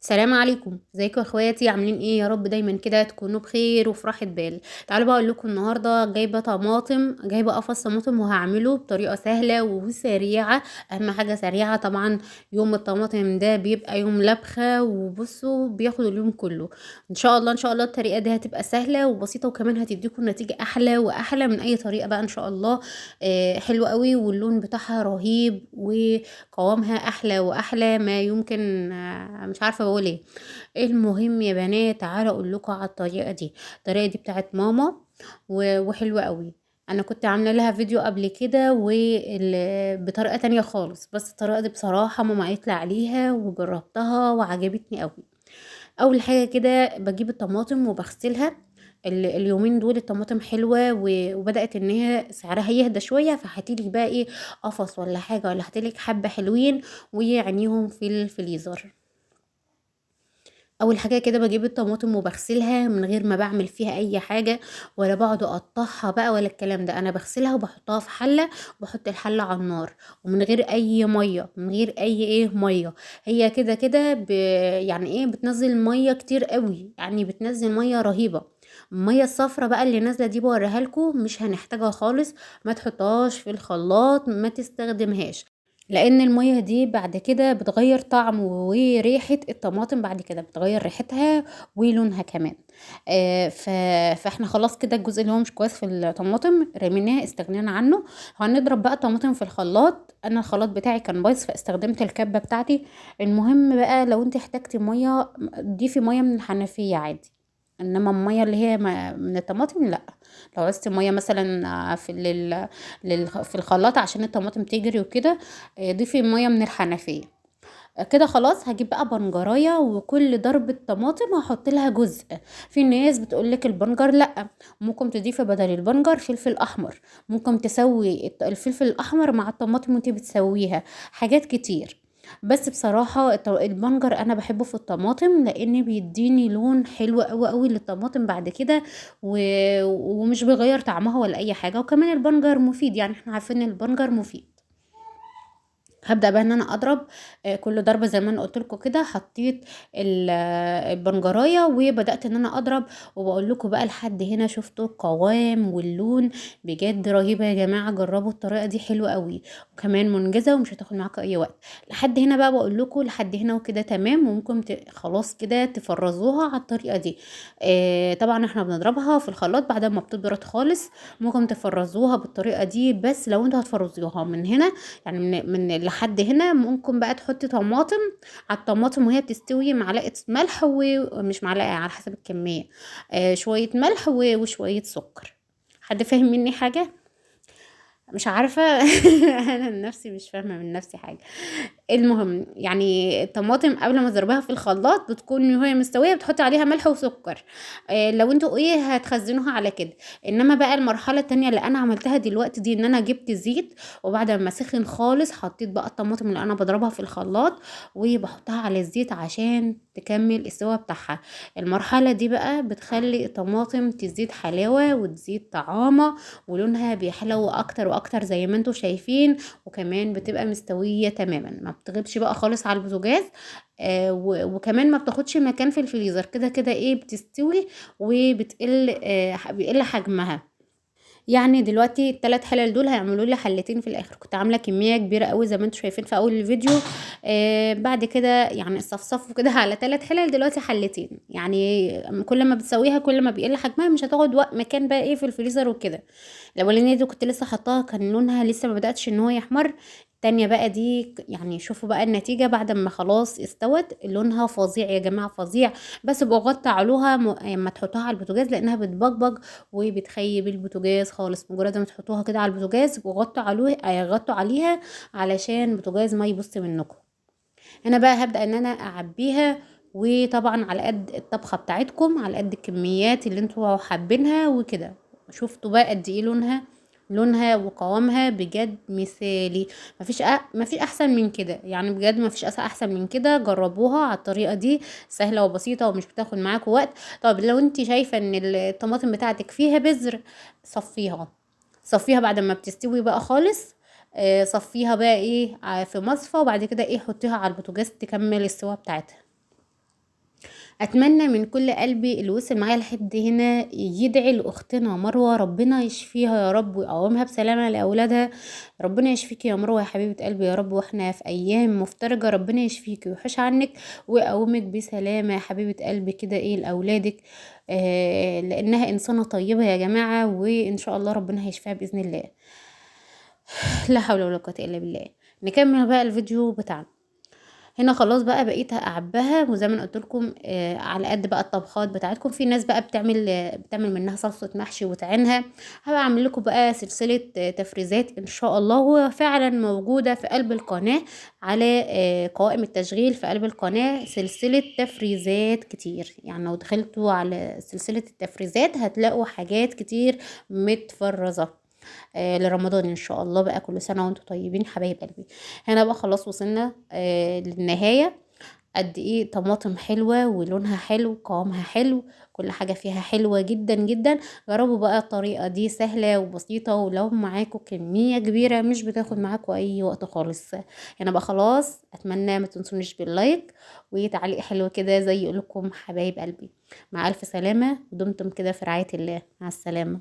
السلام عليكم، ازيكم يا اخواتي؟ عاملين ايه؟ يا رب دايما كده تكونوا بخير وفي راحه بال. تعالوا بقى اقول لكم النهارده جايبه طماطم، جايبه قفص طماطم وهعمله بطريقه سهله وسريعه. اهم حاجه سريعه طبعا. يوم الطماطم ده بيبقى يوم لبخه، وبصوا بياخد اليوم كله. ان شاء الله ان شاء الله الطريقه دي هتبقى سهله وبسيطه، وكمان هتديكم نتيجه احلى واحلى من اي طريقه بقى ان شاء الله. حلوه قوي، واللون بتاعها رهيب، قوامها احلى واحلى ما يمكن. مش عارفه بقول ايه. المهم يا بنات، تعالى اقول لكم على الطريقه دي بتاعت ماما، وحلوه قوي. انا كنت عامله لها فيديو قبل كده بطريقه تانية خالص، بس الطريقه دي بصراحه ماما قالت لي عليها وجربتها وعجبتني قوي. اول حاجه كده بجيب الطماطم وبغسلها. اليومين دول الطماطم حلوه وبدات ان هي سعرها يهدى شويه، فهاتيلك بقى ايه، قفص ولا حاجه، ولا هاتيلك حبه حلوين ويعنيهم في الفريزر. اول حاجه كده بجيب الطماطم وبغسلها من غير ما بعمل فيها اي حاجه، ولا بقعد اقطعها بقى ولا الكلام ده. انا بغسلها وبحطها في حله، وبحط الحله على النار، ومن غير اي ميه، من غير اي ميه. هي كده كده يعني ايه، بتنزل ميه كتير قوي، يعني بتنزل ميه رهيبه. الميه الصفرة بقى اللي نازله دي بوريها لكم، مش هنحتاجها خالص. ما تحطهاش في الخلاط، ما تستخدمهاش، لان المية دي بعد كده بتغير طعم وريحة الطماطم، بعد كده بتغير ريحتها ولونها كمان. فاحنا خلاص كده الجزء اللي هو مش كويس في الطماطم رميناه، استغنينا عنه. هنضرب بقى الطماطم في الخلاط. انا الخلاط بتاعي كان بايظ فاستخدمت الكبة بتاعتي. المهم بقى، لو انت احتجتي مية ضيفي مية من الحنفية عادي، انما المية اللي هي من الطماطم لا. لو عوزتي مية مثلا في الخلاط عشان الطماطم تجري وكده، ضيفي ميه من الحنفيه. كده خلاص. هجيب بقى بنجرايه، وكل ضربة طماطم هحط لها جزء. في ناس بتقولك البنجر لا، ممكن تضيفي بدل البنجر فلفل احمر. ممكن تسوي الفلفل الاحمر مع الطماطم وانتي بتسويها. حاجات كتير. بس بصراحة البنجر انا بحبه في الطماطم، لان بيديني لون حلو قوي قوي للطماطم بعد كده. و... ومش بيغير طعمها ولا اي حاجة، وكمان البنجر مفيد، يعني احنا عارفين ان البنجر مفيد. هبدأ بقى ان انا اضرب. كل ضربة زي ما انا قلت لكم كده، حطيت البنجرايه وبدأت ان انا اضرب. وبقول لكم بقى لحد هنا شفتوا القوام واللون، بجد رهيبة يا جماعة. جربوا الطريقة دي حلوة قوي، وكمان منجزة ومش هتاخد معاكم اي وقت. لحد هنا بقى بقول لكم لحد هنا وكده تمام، وممكن خلاص كده تفرزوها على الطريقة دي. طبعا احنا بنضربها في الخلاط بعد ما بتبرد خالص. ممكن تفرزوها بالطريقة دي، بس لو انتوا هتفرزوها من هنا، يعني من لحد هنا، ممكن بقى تحطي طماطم على الطماطم وهي بتستوي، معلقة ملح، ومش معلقة على حسب الكمية. شوية ملح وشوية سكر. حد فاهم مني حاجة؟ مش عارفة. انا نفسي مش فاهمة من نفسي حاجة. المهم يعني الطماطم قبل ما تضربيها في الخلاط بتكون وهي مستويه بتحطي عليها ملح وسكر. لو انتوا ايه هتخزنوها على كده. انما بقى المرحله التانية اللي انا عملتها دلوقتي دي، ان انا جبت زيت، وبعد ما سخن خالص حطيت بقى الطماطم اللي انا بضربها في الخلاط، وبحطها على الزيت عشان تكمل السوا بتاعها. المرحله دي بقى بتخلي الطماطم تزيد حلاوه وتزيد طعامه، ولونها بيحلو اكتر واكتر زي ما انتوا شايفين. وكمان بتبقى مستوية تماما، ما بتغيبش بقى خالص على البوتاجاز. وكمان ما بتاخدش مكان في الفريزر، كده كده ايه بتستوي وبتقل، بيقل حجمها. يعني دلوقتي الثلاث حلل دول هيعملوا لي حلتين في الاخر. كنت عامله كميه كبيره قوي زي ما انتم شايفين في اول الفيديو. بعد كده يعني صفصفوا كده على ثلاث حلل، دلوقتي حلتين. يعني كل ما بتسويها كل ما بيقل حجمها، مش هتاخد وقت مكان بقى ايه في الفريزر وكده. الاولانيه دي كنت لسه حطاها، كان لونها لسه ما بداتش ان هو يحمر. التانية بقى دي يعني شوفوا بقى النتيجة بعد ما خلاص استوت، لونها فظيع يا جماعة، فظيع. بس بغطي علوها لما تحطوها على البوتاجاز، لانها بتبقبق وبتخيب البوتاجاز خالص. مجرد ما تحطوها كده على البوتاجاز وغطوا عليه، غطوا عليها علشان البوتاجاز ما يبص منكم. انا بقى هبدأ ان انا اعبيها، وطبعا على قد الطبخة بتاعتكم، على قد الكميات اللي انتوا حابينها وكده. شفتوا بقى قد ايه لونها وقوامها بجد مثالي. مفيش احسن من كده، يعني بجد مفيش احسن من كده. جربوها على الطريقه دي، سهله وبسيطه ومش بتاخد معاكم وقت. طب لو انت شايفه ان الطماطم بتاعتك فيها بذر، صفيها. صفيها بعد ما بتستوي بقى خالص. صفيها بقى ايه في مصفى، وبعد كده ايه حطيها على البوتاجاز تكمل السوا بتاعتها. اتمنى من كل قلبي اللي وصل معايا لحد هنا يدعي لاختنا مروه، ربنا يشفيها يا رب ويقومها بسلامه لاولادها. ربنا يشفيكي يا مروه يا حبيبه قلبي يا رب، واحنا في ايام مفترجه ربنا يشفيكي ويحوش عنك ويقومك بسلامه يا حبيبه قلبي كده ايه لاولادك. لانها انسانه طيبه يا جماعه، وان شاء الله ربنا هيشفيها باذن الله. لا حول ولا قوه الا بالله. نكمل بقى الفيديو بتاعنا. هنا خلاص بقى بقيت اعبها، وزي ما أنا قلت لكم على قد بقى الطبخات بتاعتكم. في ناس بقى بتعمل منها صلصه محشي وتعينها. هبقى اعمل لكم بقى سلسله تفريزات ان شاء الله، هو فعلا موجوده في قلب القناه على قوائم التشغيل في قلب القناه سلسله تفريزات كتير. يعني لو دخلتوا على سلسله التفريزات هتلاقوا حاجات كتير متفرزه لرمضان ان شاء الله. بقى كل سنه وانتم طيبين حبايب قلبي. هنا بقى خلاص وصلنا للنهايه. قد ايه طماطم حلوه ولونها حلو قوامها حلو، كل حاجه فيها حلوه جدا جدا. جربوا بقى الطريقه دي سهله وبسيطه، ولو معاكم كميه كبيره مش بتاخد معاكم اي وقت خالص. هنا بقى خلاص اتمنى ما تنسونيش باللايك وتعليق حلو كده زي يقولكم حبايب قلبي. مع الف سلامه ودمتم كده في رعايه الله. مع السلامه.